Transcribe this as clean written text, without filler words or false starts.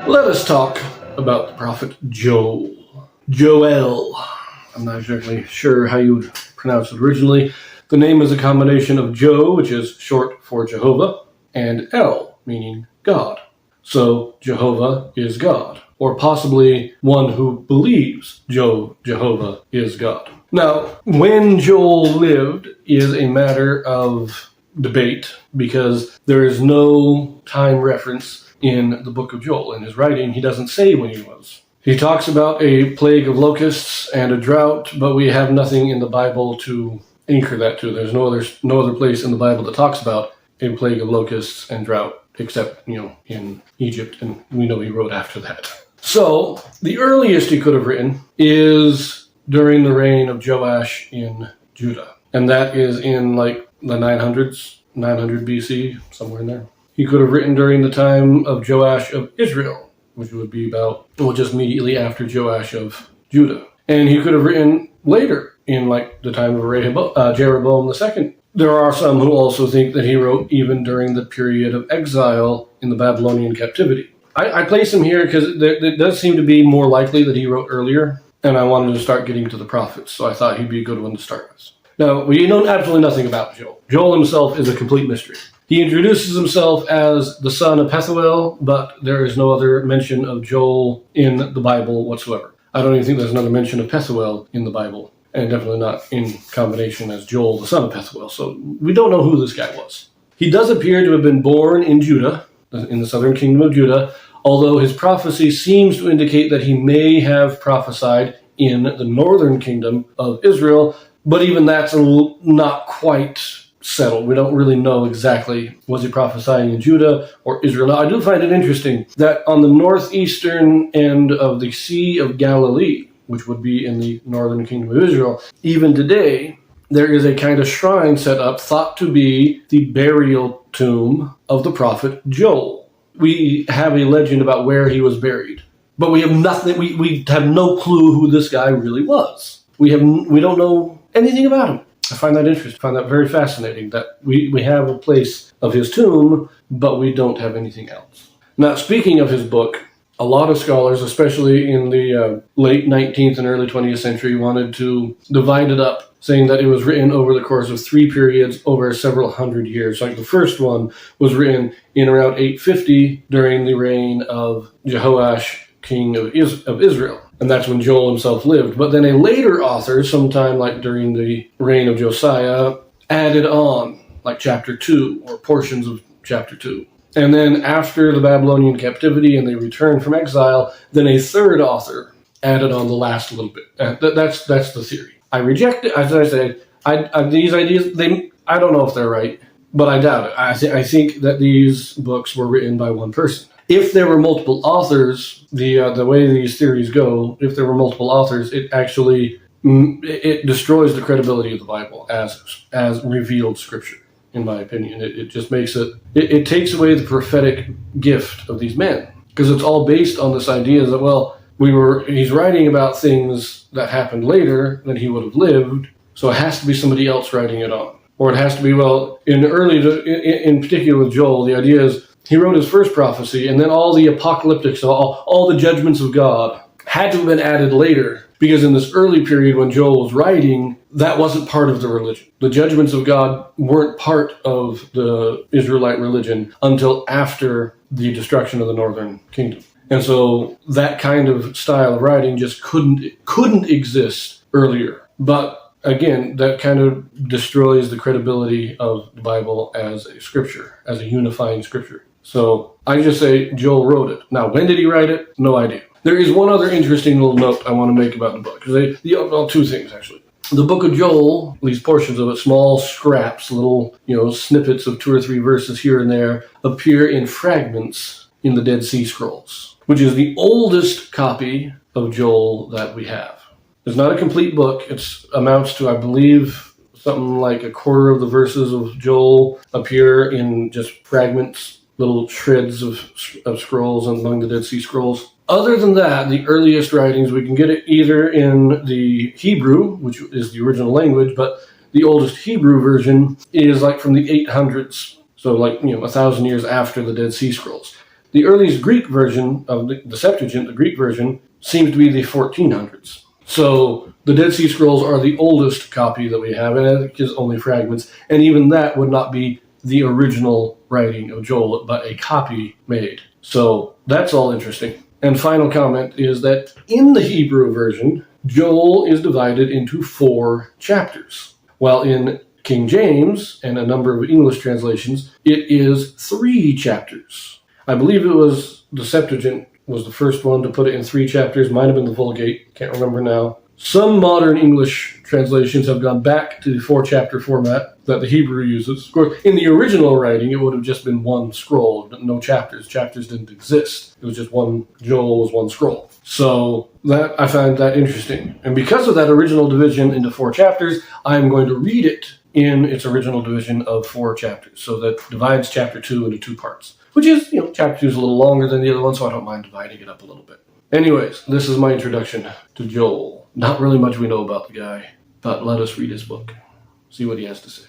Let us talk about the prophet Joel. Joel. I'm not exactly sure how you would pronounce it originally. The name is a combination of Jo, which is short for Jehovah, and El, meaning God. So Jehovah is God, or possibly one who believes Jehovah is God. Now, when Joel lived is a matter of debate because there is no time reference in the book of Joel. In his writing, he doesn't say when he was. He talks about a plague of locusts and a drought, but we have nothing in the Bible to anchor that to. There's no other place in the Bible that talks about a plague of locusts and drought, except, in Egypt, and we know he wrote after that. So, the earliest he could have written is during the reign of Joash in Judah. And that is in, the 900s, 900 BC, somewhere in there. He could have written during the time of Joash of Israel, which would be just immediately after Joash of Judah. And he could have written later, in the time of Jeroboam II. There are some who also think that he wrote even during the period of exile in the Babylonian captivity. I place him here because it does seem to be more likely that he wrote earlier, and I wanted to start getting to the prophets, so I thought he'd be a good one to start with. Now, we know absolutely nothing about Joel. Joel himself is a complete mystery. He introduces himself as the son of Pethuel, but there is no other mention of Joel in the Bible whatsoever. I don't even think there's another mention of Pethuel in the Bible, and definitely not in combination as Joel, the son of Pethuel. So we don't know who this guy was. He does appear to have been born in Judah, in the southern kingdom of Judah, although his prophecy seems to indicate that he may have prophesied in the northern kingdom of Israel, but even that's not quite settled. We don't really know exactly, was he prophesying in Judah or Israel. Now, I do find it interesting that on the northeastern end of the Sea of Galilee, which would be in the northern kingdom of Israel, even today, there is a kind of shrine set up thought to be the burial tomb of the prophet Joel. We have a legend about where he was buried, but we have nothing. We have no clue who this guy really was. We don't know anything about him. I find that interesting. I find that very fascinating that we have a place of his tomb, but we don't have anything else. Now, speaking of his book, a lot of scholars, especially in the late 19th and early 20th century, wanted to divide it up, saying that it was written over the course of 3 periods over several hundred years. Like the first one was written in around 850 during the reign of Jehoash, king of Israel. And that's when Joel himself lived. But then a later author, sometime during the reign of Josiah, added on, chapter 2 or portions of chapter 2. And then after the Babylonian captivity and they returned from exile, then a third author added on the last little bit. That's the theory. I reject it. As I said, these ideas, I don't know if they're right, but I doubt it. I think that these books were written by one person. If there were multiple authors, the way these theories go, if there were multiple authors, it actually it destroys the credibility of the Bible as revealed scripture, in my opinion. It just makes it takes away the prophetic gift of these men, because it's all based on this idea that, he's writing about things that happened later than he would have lived, so it has to be somebody else writing it on. Or it has to be, in particular with Joel, the idea is, he wrote his first prophecy, and then all the apocalyptic, all the judgments of God had to have been added later, because in this early period when Joel was writing, that wasn't part of the religion. The judgments of God weren't part of the Israelite religion until after the destruction of the northern kingdom. And so that kind of style of writing just couldn't exist earlier. But again, that kind of destroys the credibility of the Bible as a scripture, as a unifying scripture. So I just say Joel wrote it. Now, when did he write it? No idea. There is one other interesting little note I want to make about the book. Two things, actually. The book of Joel, at least portions of it, small scraps, little snippets of 2 or 3 verses here and there, appear in fragments in the Dead Sea Scrolls, which is the oldest copy of Joel that we have. It's not a complete book. It amounts to, I believe, something like a quarter of the verses of Joel appear in just fragments, little shreds of scrolls among the Dead Sea Scrolls. Other than that, the earliest writings, we can get it either in the Hebrew, which is the original language, but the oldest Hebrew version is from the 800s, so 1,000 years after the Dead Sea Scrolls. The earliest Greek version of the Septuagint, the Greek version, seems to be the 1400s. So the Dead Sea Scrolls are the oldest copy that we have, and it is only fragments. And even that would not be the original writing of Joel, but a copy made. So that's all interesting. And final comment is that in the Hebrew version, Joel is divided into 4 chapters, while in King James and a number of English translations, it is 3 chapters. I believe it was the Septuagint was the first one to put it in 3 chapters. Might have been the Vulgate. Can't remember now. Some modern English translations have gone back to the 4-chapter format that the Hebrew uses. Of course, in the original writing, it would have just been 1 scroll, no chapters. Chapters didn't exist. It was just Joel was 1 scroll. So that I find that interesting. And because of that original division into 4 chapters, I'm going to read it in its original division of 4 chapters. So that divides chapter 2 into 2 parts, which is, chapter 2 is a little longer than the other one, so I don't mind dividing it up a little bit. Anyways, this is my introduction to Joel. Not really much we know about the guy, but let us read his book, see what he has to say.